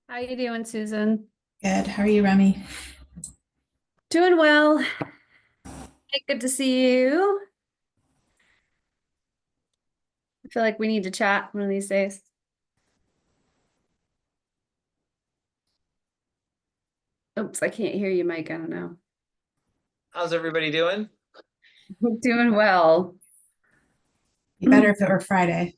How you doing, Susan? Good. How are you, Remy? Doing well. Hey, good to see you. I feel like we need to chat one of these days. Oops, I can't hear you, Mike. I don't know. How's everybody doing? Doing well. Be better if it were Friday.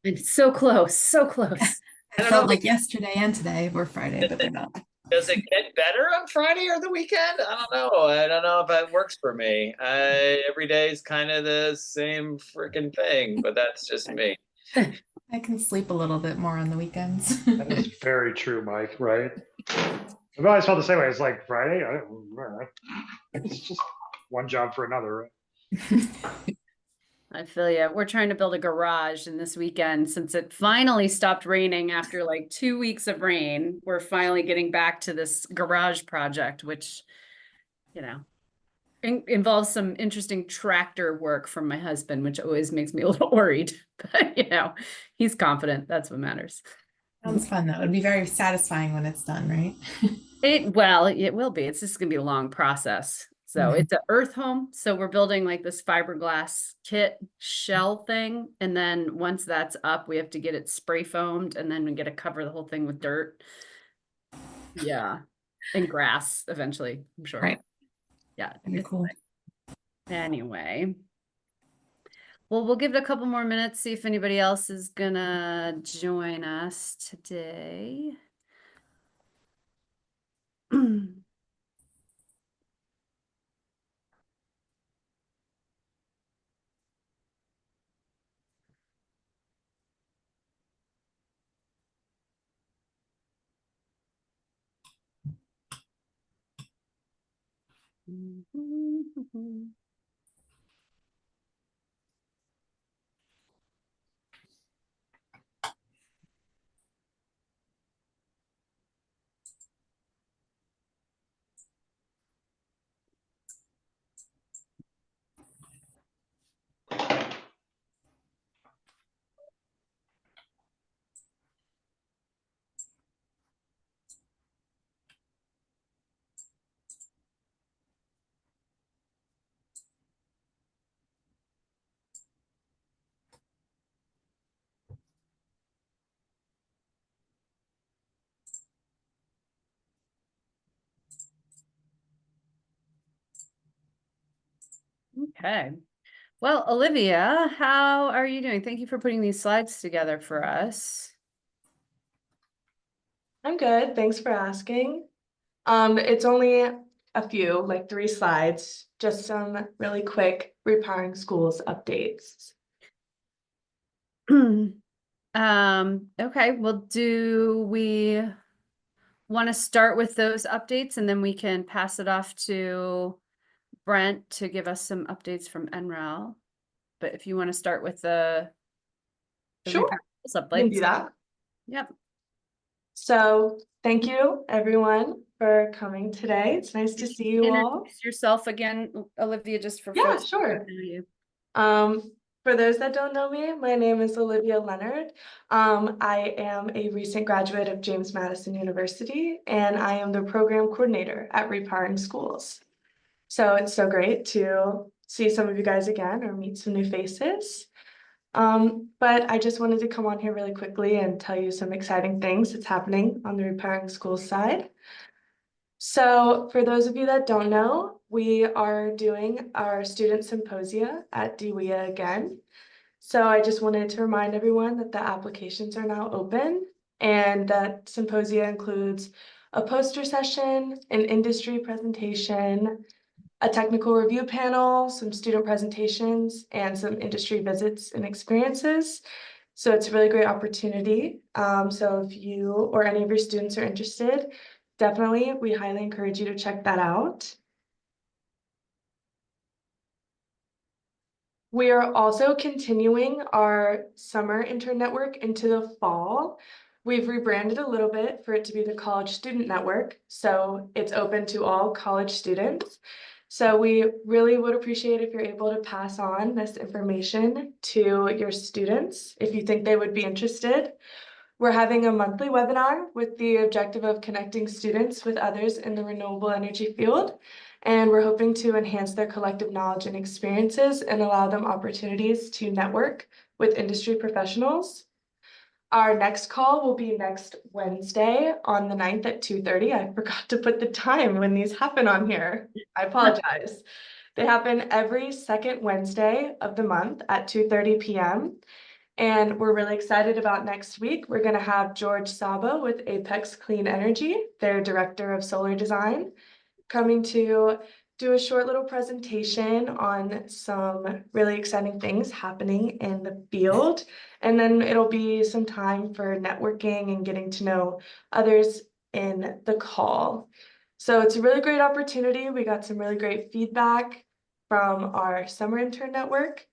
It's so close, so close. It I don't know. felt like yesterday and today were Friday, but they're not. Does it get better on Friday or the weekend? I don't know. I don't know if that works for me. Every day is kind of the same freaking thing, but that's just me. I can sleep a little bit more on the weekends. That is very true, Mike, right? I've always felt the same way. It's like Friday, it's just one job for another, right? I feel you. We're trying to build a garage, and this weekend, since it finally stopped raining after like 2 weeks of rain, we're finally getting back to this garage project, which, you know, involves some interesting tractor work from my husband, which always makes me a little worried. But he's confident. That's what matters. Sounds fun, though. It would be very satisfying when it's done, right? It will be. It's just gonna be a long process. So Mhm. it's an earth home. So we're building like this fiberglass kit shell thing. And then once that's up, we have to get it spray foamed and then we get to cover the whole thing with dirt. Yeah. And grass eventually, I'm sure. Right. Yeah. Very cool. Anyway. Well, we'll give it a couple more minutes, see if anybody else is gonna join us today. Okay. Well, Olivia, how are you doing? Thank you for putting these slides together for us. I'm good. Thanks for asking. It's only a few, like 3 slides, just some really quick Repowering Schools updates. Okay, well, do we want to start with those updates and then we can pass it off to Brent to give us some updates from NREL? But if you want to start with the Sure, Repowering Schools we can do updates. that. Yep. So thank you everyone for coming today. It's nice to see you all. Introduce yourself again, Olivia, just for Yeah, folks who sure. don't know you. For those that don't know me, my name is Olivia Leonard. I am a recent graduate of James Madison University, and I am the program coordinator at Repowering Schools. So it's so great to see some of you guys again or meet some new faces. But I just wanted to come on here really quickly and tell you some exciting things that's happening on the Repowering Schools side. So for those of you that don't know, we are doing our student symposia at DWIA again. So I just wanted to remind everyone that the applications are now open and that symposia includes a poster session, an industry presentation, a technical review panel, some student presentations, and some industry visits and experiences. So it's a really great opportunity. So if you or any of your students are interested, definitely, we highly encourage you to check that out. We are also continuing our summer intern network into the fall. We've rebranded a little bit for it to be the College Student Network, so it's open to all college students. So we really would appreciate if you're able to pass on this information to your students if you think they would be interested. We're having a monthly webinar with the objective of connecting students with others in the renewable energy field. And we're hoping to enhance their collective knowledge and experiences and allow them opportunities to network with industry professionals. Our next call will be next Wednesday on the 9th at 2:30. I forgot to put the time when these happen on here. I apologize. They happen every second Wednesday of the month at 2:30 p.m. And we're really excited about next week. We're going to have George Sabo with Apex Clean Energy, their director of solar design, coming to do a short little presentation on some really exciting things happening in the field. And then it'll be some time for networking and getting to know others in the call. So it's a really great opportunity. We got some really great feedback from our summer intern network.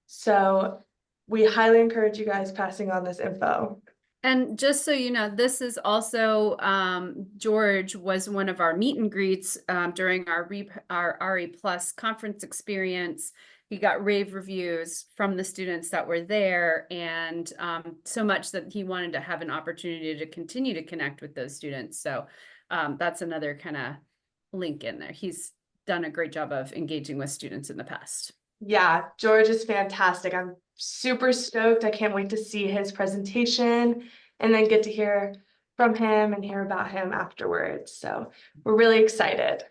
So we highly encourage you guys passing on this info. And just so you know, this is also, George was one of our meet and greets during our REpS conference experience. He got rave reviews from the students that were there, and so much that he wanted to have an opportunity to continue to connect with those students. So that's another kind of link in there. He's done a great job of engaging with students in the past. Yeah, George is fantastic. I'm super stoked. I can't wait to see his presentation and then get to hear from him and hear about him afterwards. So we're really excited.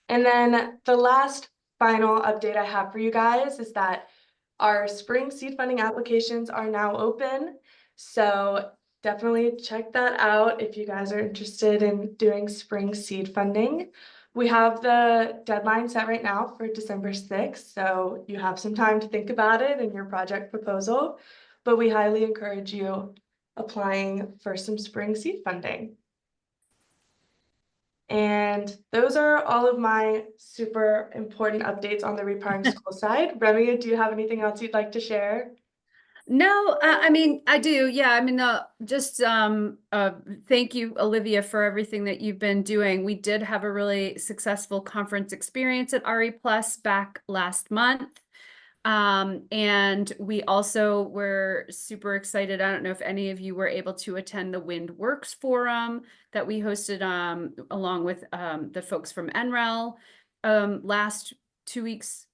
And then the last final update I have for you guys is that our spring seed funding applications are now open. So definitely check that out if you guys are interested in doing spring seed funding. We have the deadline set right now for December 6th, so you have some time to think about it in your project proposal, but we highly encourage you applying for some spring seed funding. And those are all of my super important updates on the Repowering School side. Remy, do you have anything else you'd like to share? No, I mean, I do. Yeah. I mean, just thank you, Olivia, for everything that you've been doing. We did have a really successful conference experience at REpS back last month. And we also were super excited. I don't know if any of you were able to attend the Wind Works Forum that we hosted along with the folks from NREL last 2 weeks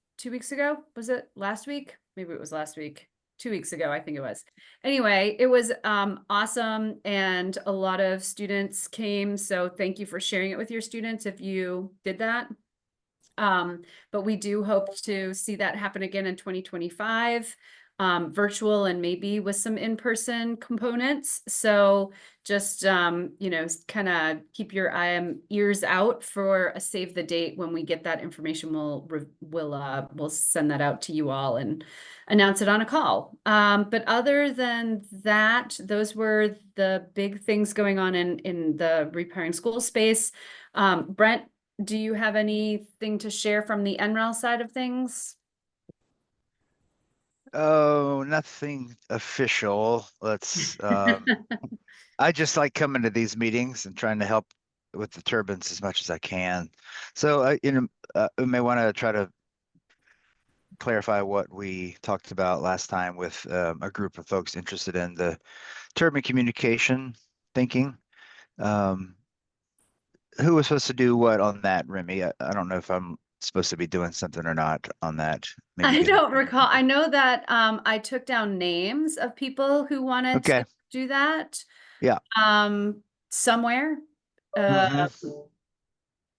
ago. Was it last week? Maybe it was last week. 2 weeks ago, I think it was. Anyway, it was awesome, and a lot of students came. So thank you for sharing it with your students if you did that. But we do hope to see that happen again in 2025, virtual and maybe with some in-person components. So just, you know, kind of keep your ears out for a save the date. When we get that information, we'll send that out to you all and announce it on a call. But other than that, those were the big things going on in the Repowering School space. Brent, do you have anything to share from the NREL side of things? Oh, nothing official. Let's I just like coming to these meetings and trying to help with the turbines as much as I can. So I may want to try to clarify what we talked about last time with a group of folks interested in the turbine communication thinking. Who was supposed to do what on that, Remy? I don't know if I'm supposed to be doing something or not on that. Maybe I don't recall. I know that I took down names of people who wanted to do that. Yeah. Somewhere.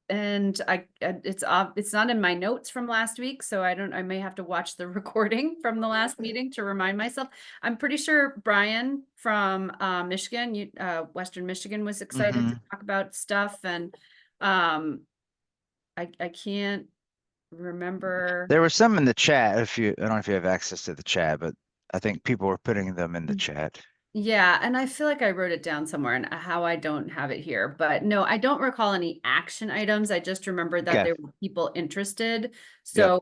And it's not in my notes from last week, so I may have to watch the recording from the last meeting to remind myself. I'm pretty sure Brian from Michigan, Western Michigan, was excited to talk about stuff, and I can't remember. There was some in the chat. I don't know if you have access to the chat, but I think people were putting them in the chat. Yeah, and I feel like I wrote it down somewhere, and how I don't have it here, but no, I don't recall any action items. I just remember that there were people interested. So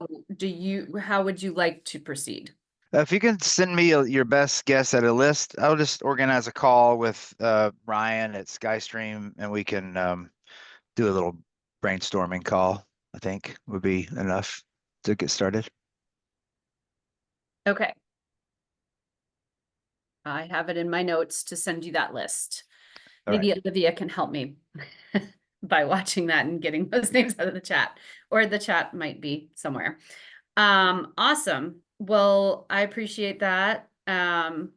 how would you like to proceed? If you can send me your best guess at a list, I'll just organize a call with Ryan at Skystream, and we can do a little brainstorming call. I think would be enough to get started. Okay. I have it in my notes to send you that list. All right. Maybe Olivia can help me by watching that and getting those names out of the chat, or the chat might be somewhere. Awesome. Well, I appreciate that. I'm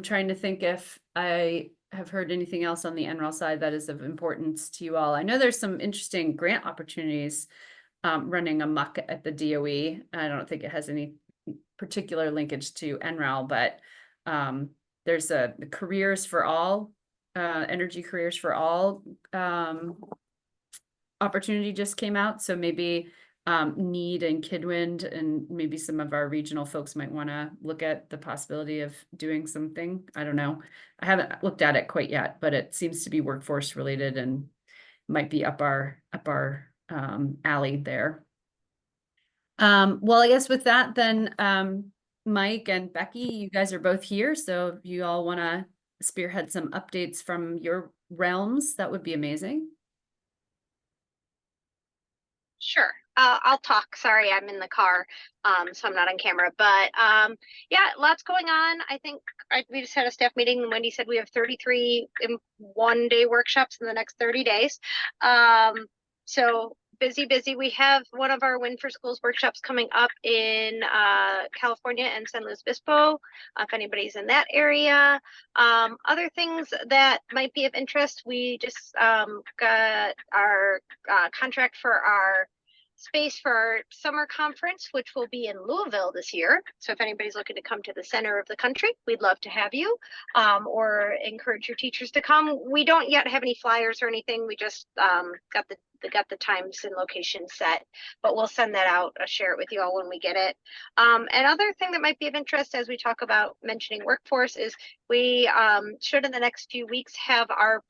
trying to think if I have heard anything else on the NREL side that is of importance to you all. I know there's some interesting grant opportunities running amok at the DOE. I don't think it has any particular linkage to NREL, but there's the Careers for All, Energy Careers for All opportunity just came out. So maybe Need and Kidwind and maybe some of our regional folks might want to look at the possibility of doing something. I don't know. I haven't looked at it quite yet, but it seems to be workforce related and might be up our alley there. Well, I guess with that, then Mike and Becky, you guys are both here. So if you all want to spearhead some updates from your realms, that would be amazing. Sure. I'll talk. Sorry, I'm in the car, so I'm not on camera. But yeah, lots going on. I think we just had a staff meeting. Wendy said we have 33 one-day workshops in the next 30 days. So busy. We have one of our Win for Schools workshops coming up in California and San Luis Obispo, if anybody's in that area. Other things that might be of interest, we just got our contract for our space for our summer conference, which will be in Louisville this year. So if anybody's looking to come to the center of the country, we'd love to have you, or encourage your teachers to come. We don't yet have any flyers or anything. We just got the times and locations set, but we'll send that out. I'll share it with you all when we get it. Another thing that might be of interest as we talk about mentioning workforce is we should in the next few weeks have our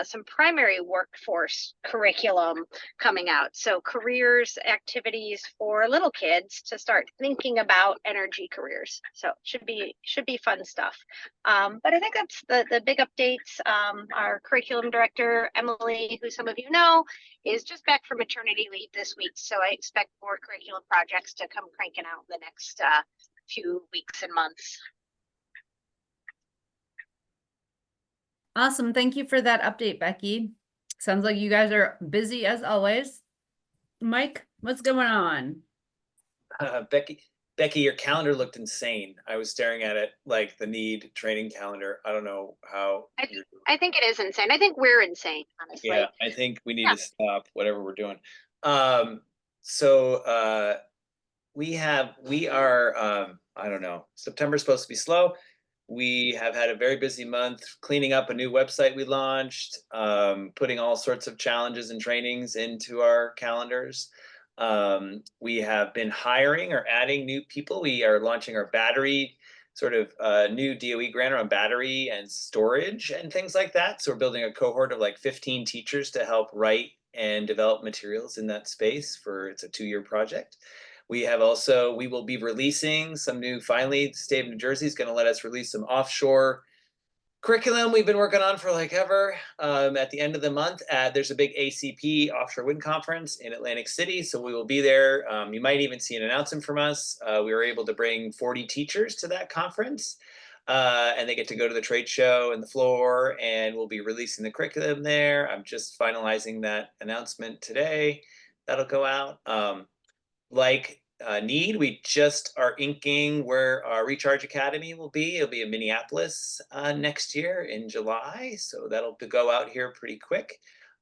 some primary workforce curriculum coming out. So careers activities for little kids to start thinking about energy careers. So should be fun stuff. But I think that's the big updates. Our curriculum director, Emily, who some of you know, is just back from maternity leave this week. So I expect more curriculum projects to come cranking out in the next few weeks and months. Awesome. Thank you for that update, Becky. Sounds like you guys are busy as always. Mike, what's going on? Becky, your calendar looked insane. I was staring at it like the Need training calendar. I don't know how. I think it is insane. I think we're insane, honestly. Yeah, I think we need to stop whatever we're doing. We are, I don't know, September's supposed to be slow. We have had a very busy month cleaning up a new website we launched, putting all sorts of challenges and trainings into our calendars. We have been hiring or adding new people. We are launching our battery, sort of new DOE grant on battery and storage and things like that. So we're building a cohort of like 15 teachers to help write and develop materials in that space it's a 2-year project. We will be releasing some new, finally, the state of New Jersey is going to let us release some offshore curriculum we've been working on for like ever. At the end of the month, there's a big ACP offshore wind conference in Atlantic City. So we will be there. You might even see an announcement from us. We were able to bring 40 teachers to that conference. And they get to go to the trade show and the floor, and we'll be releasing the curriculum there. I'm just finalizing that announcement today. That'll go out. Need, we just are inking where our Recharge Academy will be. It'll be in Minneapolis next year in July. So that'll go out here pretty quick.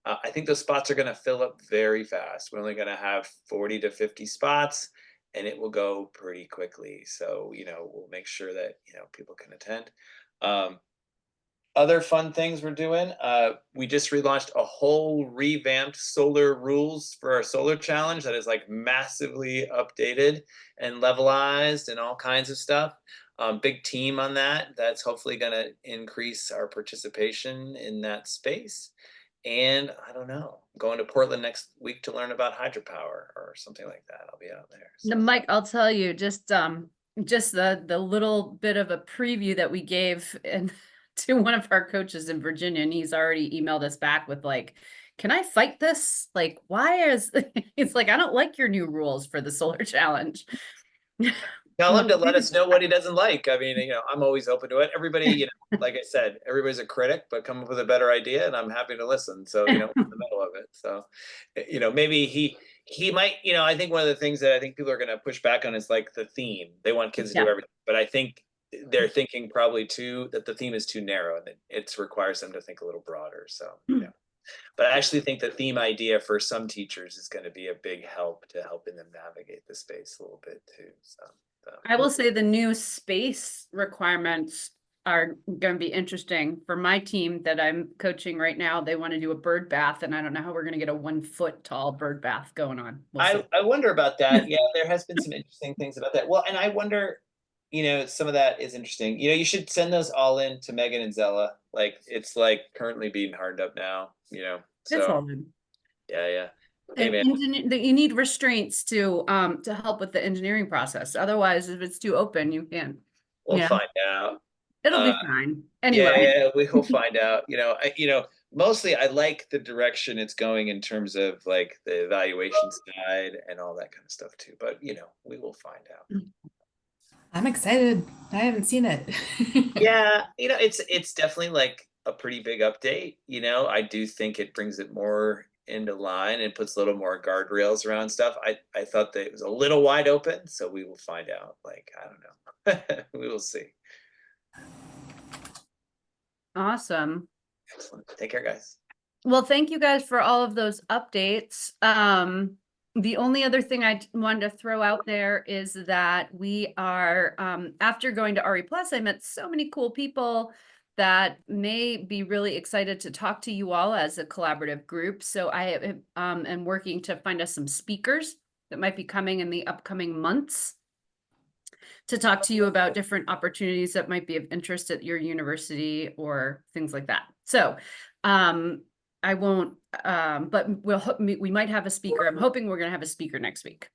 I think those spots are going to fill up very fast. We're only going to have 40 to 50 spots, and it will go pretty quickly. So, we'll make sure that, people can attend. Other fun things we're doing, we just relaunched a whole revamped solar rules for our solar challenge that is like massively updated and levelized and all kinds of stuff. Big team on that. That's hopefully going to increase our participation in that space. And I don't know, I'm going to Portland next week to learn about hydropower or something like that. I'll be out there. So. Now, Mike, I'll tell you just the little bit of a preview that we gave to one of our coaches in Virginia, and he's already emailed us back with like, can I fight this? Like, why is it's like, I don't like your new rules for the solar challenge. Tell him to let us know what he doesn't like. I mean, I'm always open to it. Everybody, like I said, everybody's a critic, but come up with a better idea, and I'm happy to listen. So, we're in the middle of it. So, maybe he might. I think one of the things that I think people are going to push back on is like the theme. They want kids to do everything, but I think they're thinking probably that the theme is too narrow, and it requires them to think a little broader. So, But I actually think the theme idea for some teachers is going to be a big help to helping them navigate the space a little bit too. So. I will say the new space requirements are going to be interesting for my team that I'm coaching right now. They want to do a bird bath, and I don't know how we're going to get a 1 foot tall bird bath going on. I wonder about that. Yeah, there has been some interesting things about that. Well, and I wonder, some of that is interesting. You should send those all in to Megan and Zella. Like it's like currently being hardened up now. It's all in. Yeah. And you need restraints to help with the engineering process. Otherwise, if it's too open, you can't. We'll find out. It'll be fine. Anyway. Yeah, we will find out. Mostly I like the direction it's going in terms of like the evaluation side and all that kind of stuff too. But we will find out. I'm excited. I haven't seen it. Yeah, it's definitely like a pretty big update. I do think it brings it more into line and puts a little more guardrails around stuff. I thought that it was a little wide open, so we will find out. Like, I don't know. We will see. Awesome. Excellent. Take care, guys. Well, thank you guys for all of those updates. The only other thing I wanted to throw out there is that we are, after going to REpS, I met so many cool people that may be really excited to talk to you all as a collaborative group. So I am working to find us some speakers that might be coming in the upcoming months to talk to you about different opportunities that might be of interest at your university or things like that. So I won't, but we might have a speaker. I'm hoping we're going to have a speaker next week,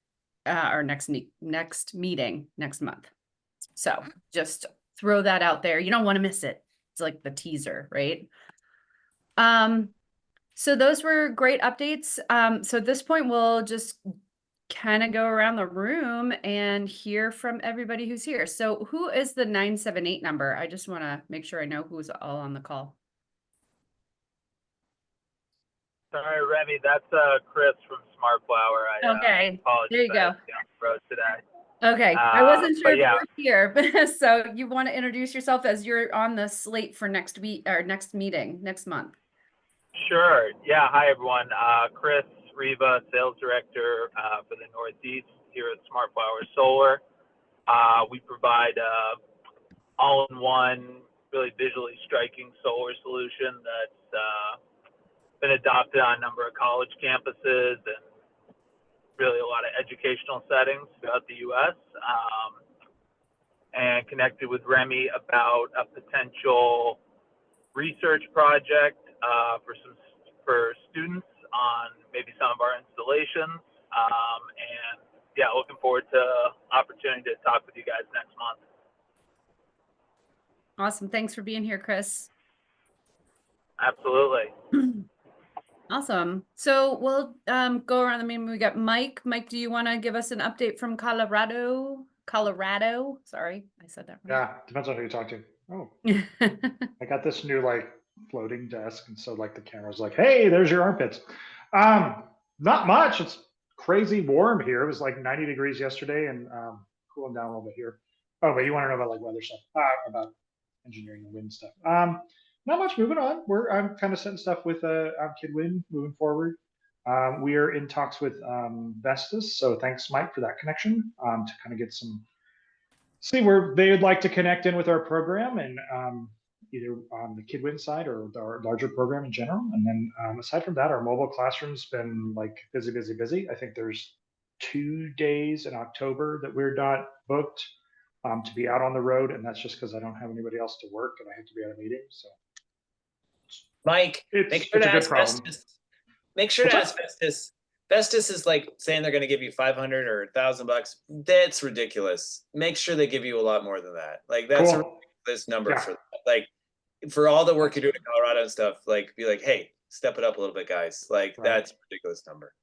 or next meeting next month. So just throw that out there. You don't want to miss it. It's like the teaser, right? So those were great updates. So at this point, we'll just kind of go around the room and hear from everybody who's here. So who is the 978 number? I just want to make sure I know who's all on the call. Sorry, Remy, that's Chris from Smart Flower. Okay, there you go. On the road today. Okay, I wasn't sure if yeah. you were here, so you want to introduce yourself as you're on the slate for next week or next meeting next month. Sure. Yeah. Hi, everyone. Chris Riva, Sales Director for the Northeast here at Smart Flower Solar. We provide all-in-one, really visually striking solar solution that's been adopted on a number of college campuses and really a lot of educational settings throughout the U.S. And connected with Remy about a potential research project for students on maybe some of our installations. And yeah, looking forward to opportunity to talk with you guys next month. Awesome. Thanks for being here, Chris. Absolutely. Awesome. So we'll go around the meeting. We got Mike. Mike, do you want to give us an update from Colorado? Sorry, I said that wrong. Yeah, depends on who you talk to. Oh, I got this new like floating desk, and so like the camera's like, hey, there's your armpits. Not much. It's crazy warm here. It was like 90 degrees yesterday and cooling down a little bit here. Oh, but you want to know about like weather stuff, about engineering and wind stuff. Not much. Moving on. I'm kind of setting stuff with KidWin moving forward. We are in talks with Vestas, so thanks, Mike, for that connection to kind of get see where they would like to connect in with our program, and either on the KidWin side or our larger program in general. And then aside from that, our mobile classroom's been like busy. I think there's 2 days in October that we're not booked to be out on the road, and that's just because I don't have anybody else to work and I have to be at a meeting. So, Mike, make sure to ask Vestas. Make sure to ask Vestas. Vestas is like saying they're going to give you $500 or $1,000. That's ridiculous. Make sure they give you a lot more than that. Like that's a ridiculous number for like for all the work you do in Colorado and stuff. Like be like, hey, step it up a little bit, guys. Like that's a ridiculous number.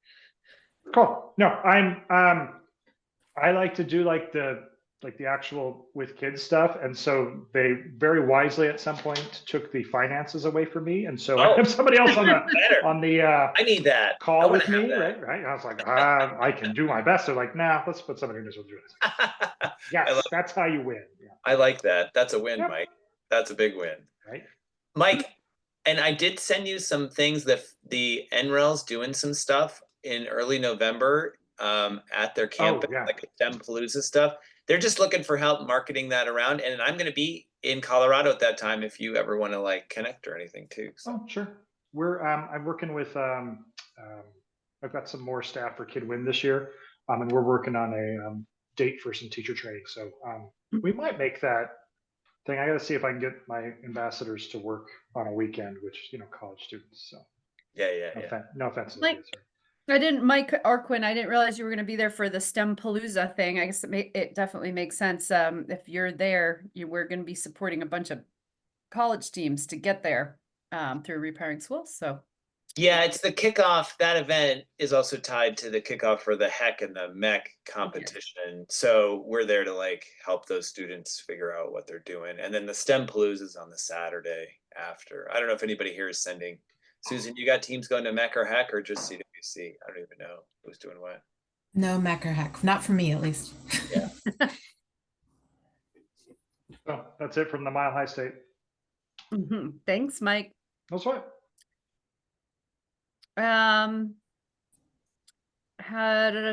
Cool. No, I like to do like the like the actual with kids stuff. And so they very wisely at some point took the finances away from me. And so I have somebody else on the I need that. I call wanna with me, right? I was like, I can do my best. They're like, nah, let's put somebody who knows what to do this. Yes, that's how you win. Yeah. I like that. That's a win, Yep. Mike. That's a big win. Right. Mike, and I did send you some things that the NREL's doing some stuff in early November at their campus, like STEM Palooza stuff. They're just looking for help marketing that around. And I'm going to be in Colorado at that time if you ever want to like connect or anything too. So. Oh, sure. I'm working with, I've got some more staff for KidWin this year. And we're working on a date for some teacher training. So we might make that thing. I got to see if I can get my ambassadors to work on a weekend, which, college students. So no offense. Mike Arquin, I didn't realize you were going to be there for the STEM Palooza thing. I guess it definitely makes sense. If you're there, we're going to be supporting a bunch of college teams to get there through Repowering Schools. So yeah, it's the kickoff. That event is also tied to the kickoff for the HEC and the MEC competition. So we're there to like help those students figure out what they're doing. And then the STEM Palooza is on the Saturday after. I don't know if anybody here is sending. Susan, you got teams going to MEC or HEC or just CWC? I don't even know who's doing what. No MEC or HEC, not for me at least. Yeah. So that's it from the Mile High State. Thanks, Mike. That's right.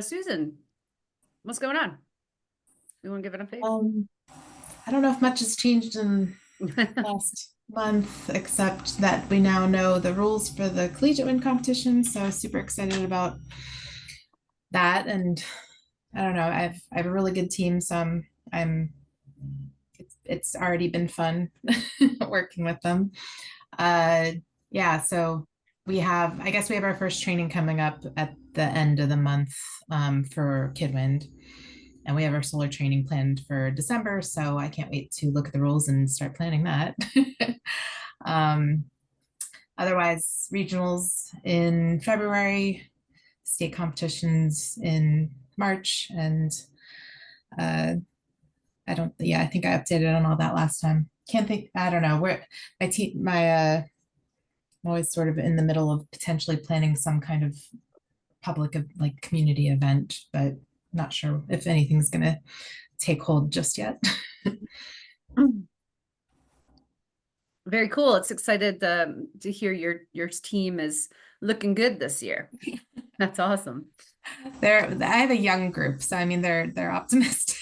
Susan, what's going on? You want to give an update? I don't know if much has changed in last month, except that we now know the rules for the collegiate win competition. So super excited about that. And I don't know, I have a really good team. So it's already been fun working with them. Yeah, so I guess we have our first training coming up at the end of the month for KidWind. And we have our solar training planned for December. So I can't wait to look at the rules and start planning that. Otherwise, regionals in February, state competitions in March. And I think I updated on all that last time. I don't know where I'm always sort of in the middle of potentially planning some kind of public like community event, but not sure if anything's going to take hold just yet. Very cool. It's excited to hear your team is looking good this year. That's awesome. I have a young group, so I mean they're optimistic.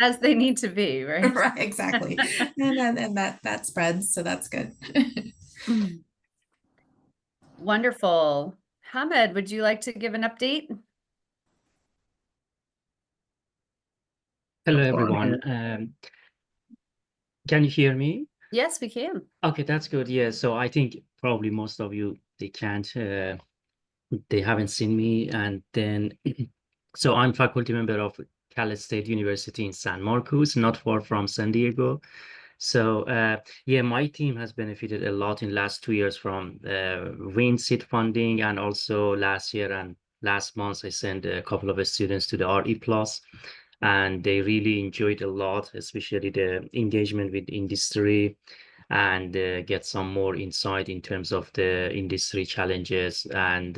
As they need to be, right? Right, exactly. and that spreads, so that's good. Wonderful. Hamed, would you like to give an update? Hello, everyone. Can you hear me? Yes, we can. Okay, that's good. Yeah, so I think probably most of you, they haven't seen me. And then, so I'm faculty member of Cal State University in San Marcos, not far from San Diego. So yeah, my team has benefited a lot in last 2 years from WIN seed funding, and also last year and last month I sent a couple of students to the REpS, and they really enjoyed a lot, especially the engagement with industry, and get some more insight in terms of the industry challenges, and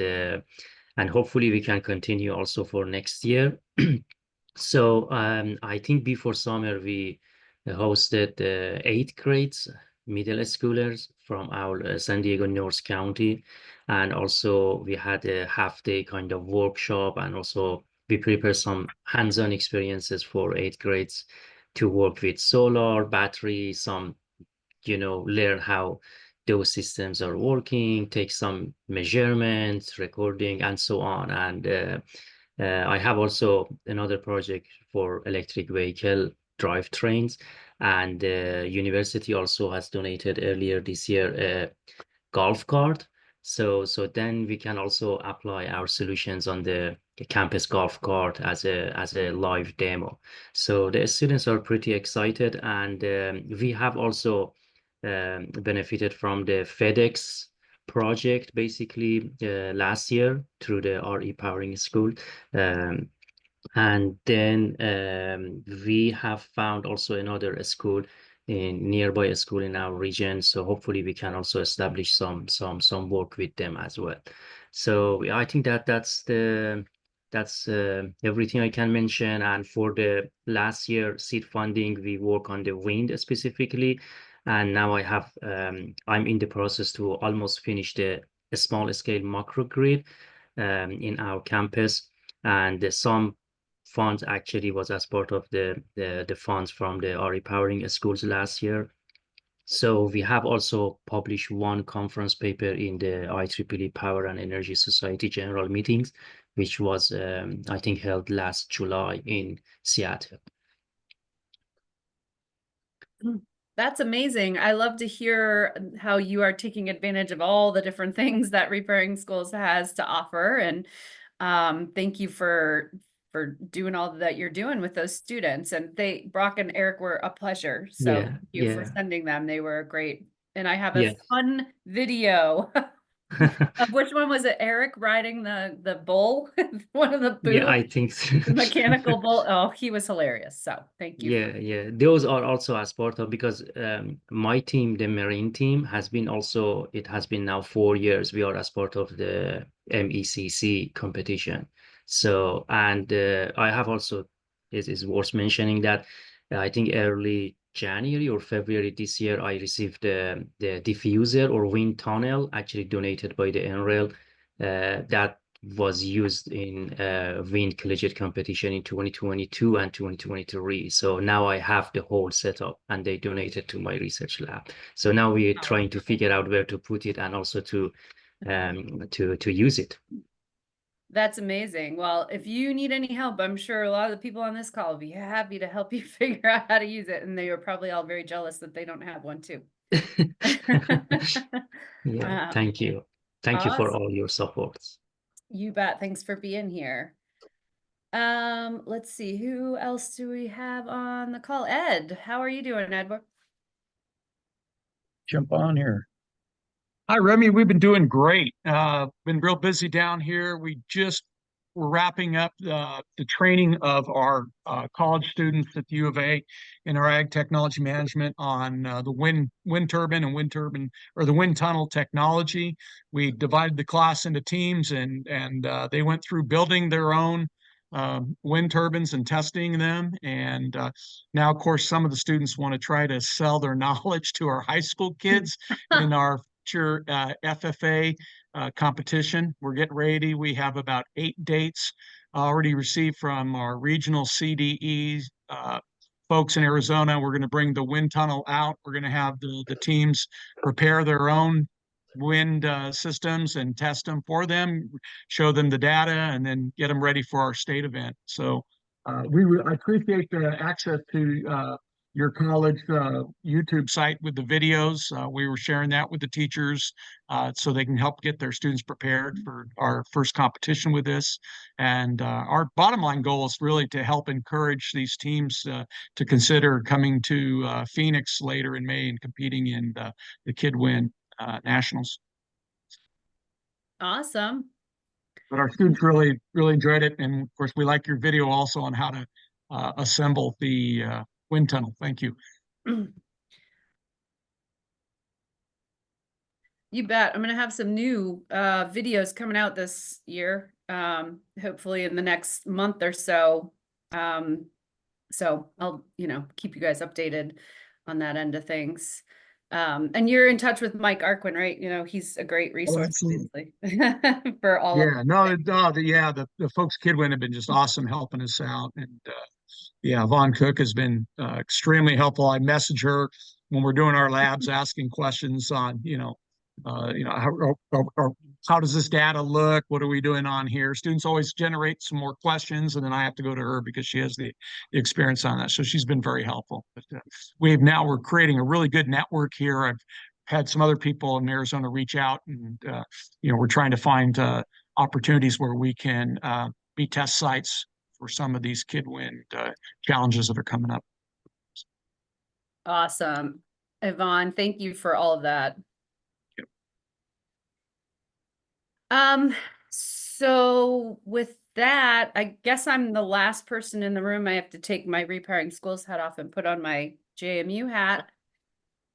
hopefully we can continue also for next year. So I think before summer we hosted 8th grades, middle schoolers from our San Diego North County. And also we had a half-day kind of workshop, and also we prepared some hands-on experiences for 8th grades to work with solar, battery, some, learn how those systems are working, take some measurements, recording, and so on. And I have also another project for electric vehicle drivetrains, and university also has donated earlier this year a golf cart. So then we can also apply our solutions on the campus golf cart as a live demo. So the students are pretty excited, and we have also benefited from the FedEx project basically last year through the REpowering School. And then we have found also another school in nearby school in our region. So hopefully we can also establish some work with them as well. So I think that's everything I can mention. And for the last year seed funding, we work on the wind specifically. And now I'm in the process to almost finish the small scale microgrid in our campus. And some funds actually was as part of the funds from the REpowering Schools last year. So we have also published one conference paper in the IEEE Power and Energy Society General Meetings, which was, I think, held last July in Seattle. That's amazing. I love to hear how you are taking advantage of all the different things that REpowering Schools has to offer. And thank you for doing all that you're doing with those students. And Brock and Eric were a pleasure. So Yeah, thank you for yeah, sending them. They were great. And I have a yeah. fun video. Which one was it? Eric riding the bull? One of the booths? Yeah, I think so. The mechanical bull. Oh, he was hilarious. So thank you. Yeah. Those are also as part of, because my team, the Marine team, has been now 4 years. We are as part of the MECC competition. So, and I have also, is worth mentioning that I think early January or February this year, I received the diffuser or wind tunnel actually donated by the NREL that was used in wind collegiate competition in 2022 and 2023. So now I have the whole setup, and they donated to my research lab. So now we're trying to figure out where to put it and also to use it. That's amazing. Well, if you need any help, I'm sure a lot of the people on this call will be happy to help you figure out how to use it. And they are probably all very jealous that they don't have one too. Yeah, thank you. Thank you for all your supports. You bet. Thanks for being here. Let's see, who else do we have on the call? Ed, how are you doing, Ed? Jump on here. Hi, Remy. We've been doing great. Been real busy down here. We're wrapping up the training of our college students at the U of A in our ag technology management on the wind turbine or the wind tunnel technology. We divided the class into teams, and they went through building their own wind turbines and testing them. And now, of course, some of the students want to try to sell their knowledge to our high school kids in our FFA competition. We're getting ready. We have about 8 dates already received from our regional CDE folks in Arizona. We're going to bring the wind tunnel out. We're going to have the teams prepare their own wind systems and test them for them, show them the data, and then get them ready for our state event. So I appreciate the access to your college YouTube site with the videos. We were sharing that with the teachers so they can help get their students prepared for our first competition with this. And our bottom line goal is really to help encourage these teams to consider coming to Phoenix later in May and competing in the KidWin Nationals. Awesome. But our students really enjoyed it. And of course, we like your video also on how to assemble the wind tunnel. Thank you. You bet. I'm going to have some new videos coming out this year, hopefully in the next month or so. So I'll, keep you guys updated on that end of things. And you're in touch with Mike Arquin, right? He's a great resource for all of the folks KidWin have been just awesome helping us out. And Vaughn Cook has been extremely helpful. I message her when we're doing our labs, asking questions on, how does this data look? What are we doing on here? Students always generate some more questions, and then I have to go to her because she has the experience on that. So she's been very helpful. But we're creating a really good network here. I've had some other people in Arizona reach out, and we're trying to find opportunities where we can be test sites for some of these KidWin challenges that are coming up. Awesome. Yvonne, thank you for all of that. So with that, I guess I'm the last person in the room. I have to take my Repowering Schools hat off and put on my JMU hat.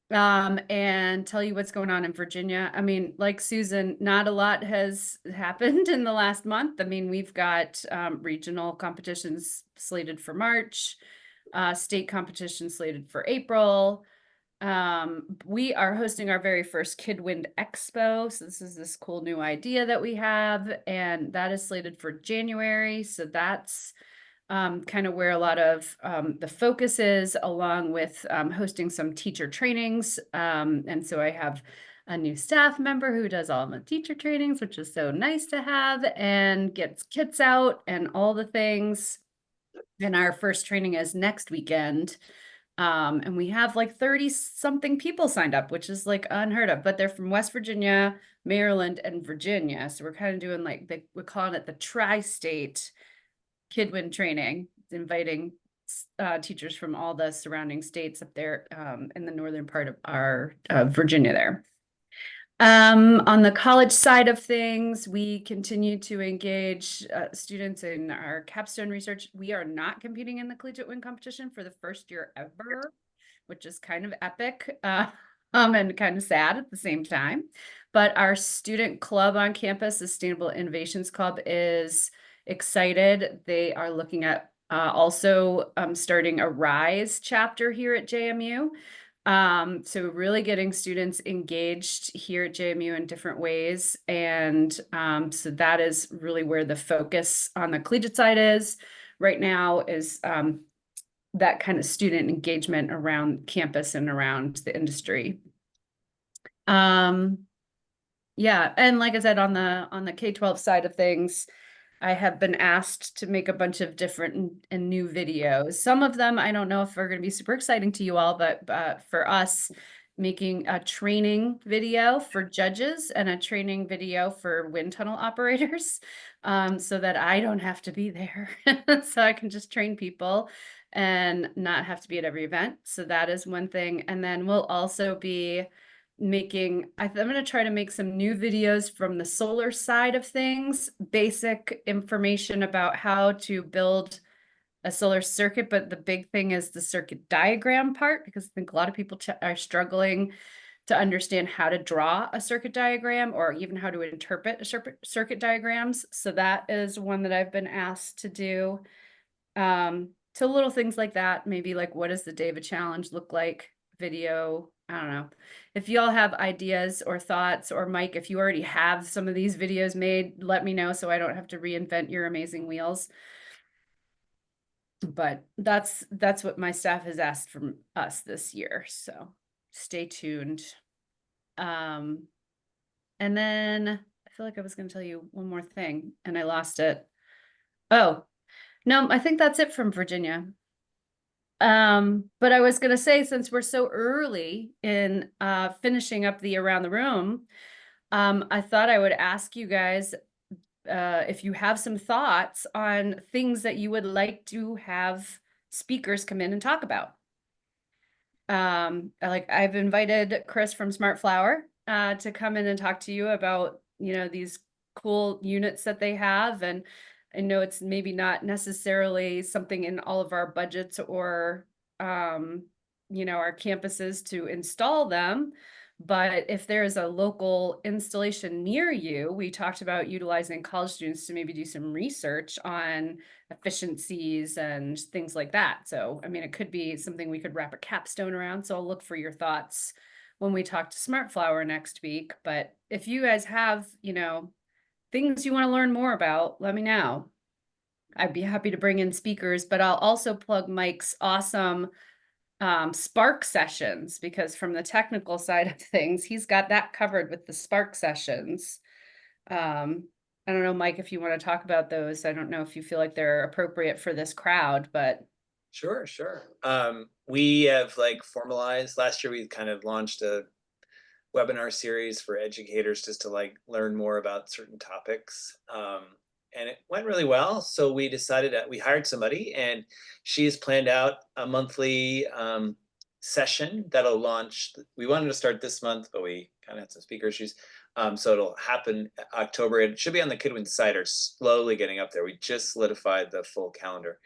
And tell you what's going on in Virginia. I mean, like Susan, not a lot has happened in the last month. I mean, we've got regional competitions slated for March, state competition slated for April. We are hosting our very first KidWind Expo. So this is this cool new idea that we have, and that is slated for January. So that's kind of where a lot of the focus is, along with hosting some teacher trainings. And so I have a new staff member who does all the teacher trainings, which is so nice to have, and gets kits out and all the things. And our first training is next weekend. And we have like 30 something people signed up, which is like unheard of, but they're from West Virginia, Maryland, and Virginia. So we're kind of doing like, we're calling it the tri-state KidWind training, inviting teachers from all the surrounding states up there in the northern part of our Virginia there. On the college side of things, we continue to engage students in our capstone research. We are not competing in the Collegiate Win competition for the first year ever, which is kind of epic and kind of sad at the same time. But our student club on campus, Sustainable Innovations Club, is excited. They are looking at also starting a Ryse chapter here at JMU. So really getting students engaged here at JMU in different ways. And so that is really where the focus on the collegiate side is right now, is that kind of student engagement around campus and around the industry. Yeah, and like I said, on the K-12 side of things, I have been asked to make a bunch of different and new videos. Some of them, I don't know if are going to be super exciting to you all, but for us, making a training video for judges and a training video for wind tunnel operators, so that I don't have to be there. So I can just train people and not have to be at every event. So that is one thing. And then we'll also be making, I'm going to try to make some new videos from the solar side of things, basic information about how to build a solar circuit. But the big thing is the circuit diagram part, because I think a lot of people are struggling to understand how to draw a circuit diagram or even how to interpret a circuit diagrams. So that is one that I've been asked to do. So little things like that, maybe like, what does the day of a challenge look like video? I don't know. If y'all have ideas or thoughts, or Mike, if you already have some of these videos made, let me know so I don't have to reinvent your amazing wheels. But that's what my staff has asked from us this year. So stay tuned. And then I feel like I was going to tell you one more thing and I lost it. Oh, no, I think that's it from Virginia. But I was going to say, since we're so early in finishing up the Around the Room, I thought I would ask you guys if you have some thoughts on things that you would like to have speakers come in and talk about. I've invited Chris from Smart Flower to come in and talk to you about, these cool units that they have. And I know it's maybe not necessarily something in all of our budgets or, our campuses to install them. But if there's a local installation near you, we talked about utilizing college students to maybe do some research on efficiencies and things like that. So, I mean, it could be something we could wrap a capstone around. So I'll look for your thoughts when we talk to Smart Flower next week. But if you guys have, things you want to learn more about, let me know. I'd be happy to bring in speakers, but I'll also plug Mike's awesome Spark sessions, because from the technical side of things, he's got that covered with the Spark sessions. I don't know, Mike, if you want to talk about those. I don't know if you feel like they're appropriate for this crowd, but. Sure. We have formalized, last year we kind of launched a webinar series for educators just to learn more about certain topics. And it went really well. So we decided that we hired somebody, and she's planned out a monthly session that'll launch. We wanted to start this month, but we kind of had some speaker issues. So it'll happen October. It should be on the Kidwin site, or slowly getting up there. We just solidified the full calendar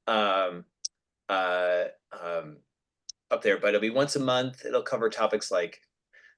up there, but it'll be once a month. It'll cover topics like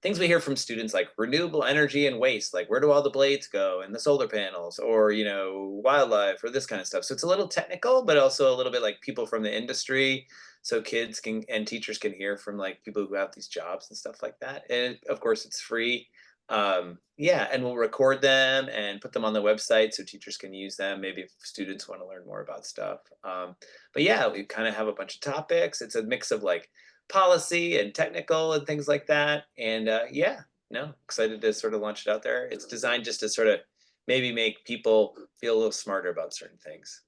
things we hear from students, like renewable energy and waste, like where do all the blades go and the solar panels, or, you know, wildlife, or this kind of stuff. So it's a little technical, but also a little bit like people from the industry. So kids can, and teachers can hear from like people who have these jobs and stuff like that. And of course it's free. Yeah, and we'll record them and put them on the website so teachers can use them, maybe if students want to learn more about stuff. But yeah, we kind of have a bunch of topics. It's a mix of like policy and technical and things like that. And yeah, no, excited to sort of launch it out there. It's designed just to sort of maybe make people feel a little smarter about certain things.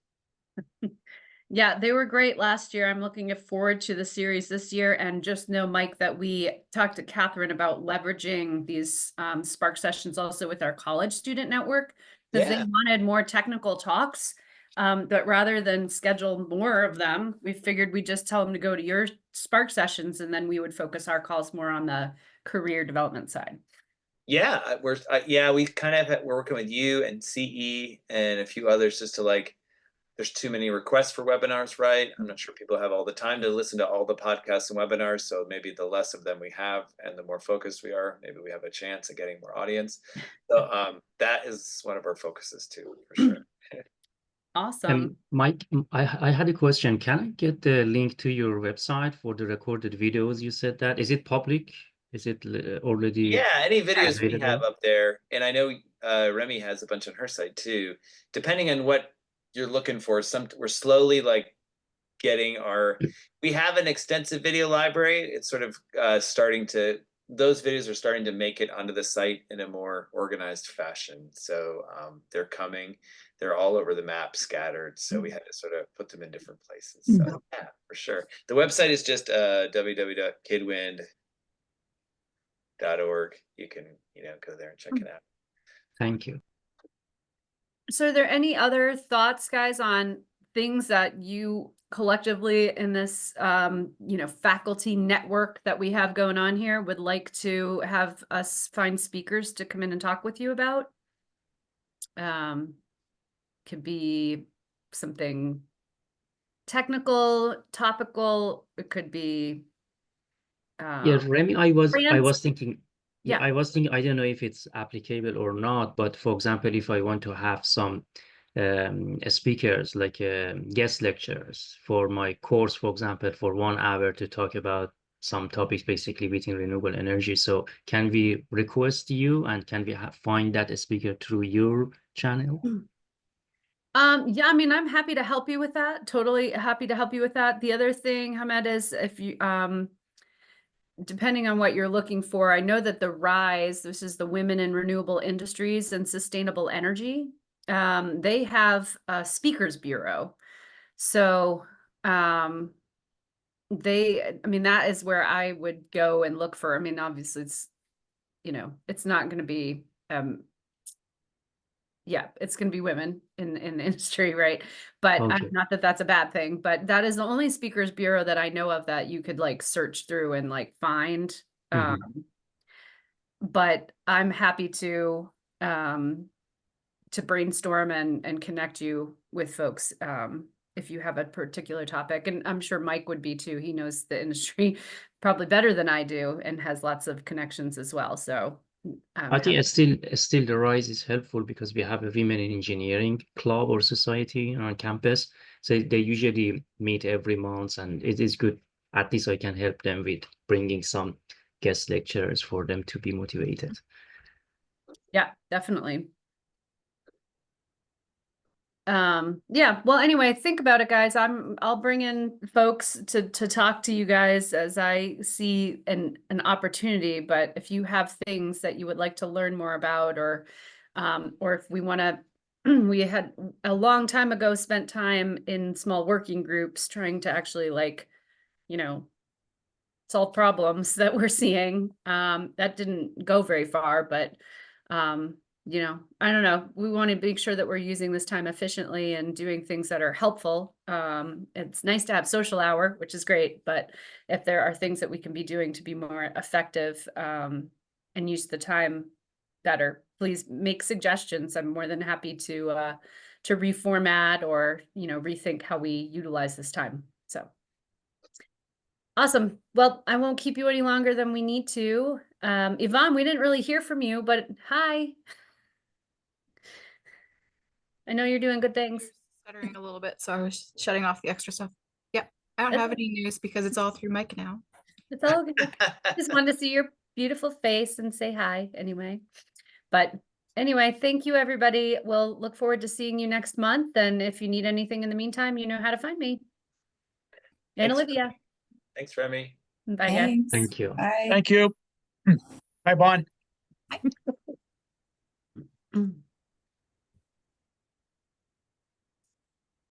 Yeah, they were great last year. I'm looking forward to the series this year, and just know, Mike, that we talked to Catherine about leveraging these Spark sessions also with our college student network, because they wanted more technical talks. But rather than schedule more of them, we figured we'd just tell them to go to your Spark sessions, and then we would focus our calls more on the career development side. Yeah, we kind of we're working with you and CE and a few others just to like, there's too many requests for webinars, right? I'm not sure people have all the time to listen to all the podcasts and webinars. So maybe the less of them we have and the more focused we are, maybe we have a chance of getting more audience. So that is one of our focuses too, for sure. Awesome. Mike, I had a question. Can I get the link to your website for the recorded videos? You said that. Is it public? Is it already? Yeah, any videos we have available? up there. And I know Remy has a bunch on her site too. Depending on what you're looking for, we're slowly like getting we have an extensive video library. It's sort of those videos are starting to make it onto the site in a more organized fashion. So they're coming. They're all over the map, scattered. So we had to sort of put them in different places. So yeah, for sure. The website is just www.kidwind.org. You can, go there and check it out. Thank you. So are there any other thoughts, guys, on things that you collectively in this, faculty network that we have going on here would like to have us find speakers to come in and talk with you about? Could be something technical, topical. It could be. Yeah, Remy, I was thinking. Yeah. I was thinking, I don't know if it's applicable or not, but for example, if I want to have some speakers, like guest lecturers for my course, for example, for 1 hour to talk about some topics basically within renewable energy. So can we request you, and can we find that speaker through your channel? Yeah, I mean, I'm happy to help you with that. Totally happy to help you with that. The other thing, Hamed, is if you, depending on what you're looking for, I know that the Ryse, this is the Women in Renewable Industries and Sustainable Energy, they have a speakers bureau. So that is where I would go and look for. I mean, obviously it's, it's not going to be, it's going to be women in the industry, right? But Okay. not that that's a bad thing, but that is the only speakers bureau that I know of that you could like search through and like find. But I'm happy to brainstorm and connect you with folks if you have a particular topic. And I'm sure Mike would be too. He knows the industry probably better than I do and has lots of connections as well. So I think it's still the Ryse is helpful because we have a women in engineering club or society on campus. So they usually meet every month, and it is good. At least I can help them with bringing some guest lecturers for them to be motivated. Yeah, definitely. Yeah, well, anyway, think about it, guys. I'll bring in folks to talk to you guys as I see an opportunity. But if you have things that you would like to learn more about, or if we want to, we had a long time ago spent time in small working groups trying to actually solve problems that we're seeing. That didn't go very far, but you know, I don't know, we want to make sure that we're using this time efficiently and doing things that are helpful. It's nice to have social hour, which is great, but if there are things that we can be doing to be more effective, and use the time better, please make suggestions. I'm more than happy to reformat or, you know, rethink how we utilize this time. So awesome. Well, I won't keep you any longer than we need to. Yvonne, we didn't really hear from you, but hi. I know you're doing good things. Stuttering a little bit, so I was shutting off the extra stuff. Yep, I don't That's have any news because it's all through Mike now. It's all good. Just wanted to see your beautiful face and say hi anyway. But anyway, thank you, everybody. We'll look forward to seeing you next month. And if you need anything in the meantime, you know how to find me. And Thanks, Olivia. Thanks, Remy. Bye, guys. Thanks. Thank you. Bye. Thank you. Bye, Bon.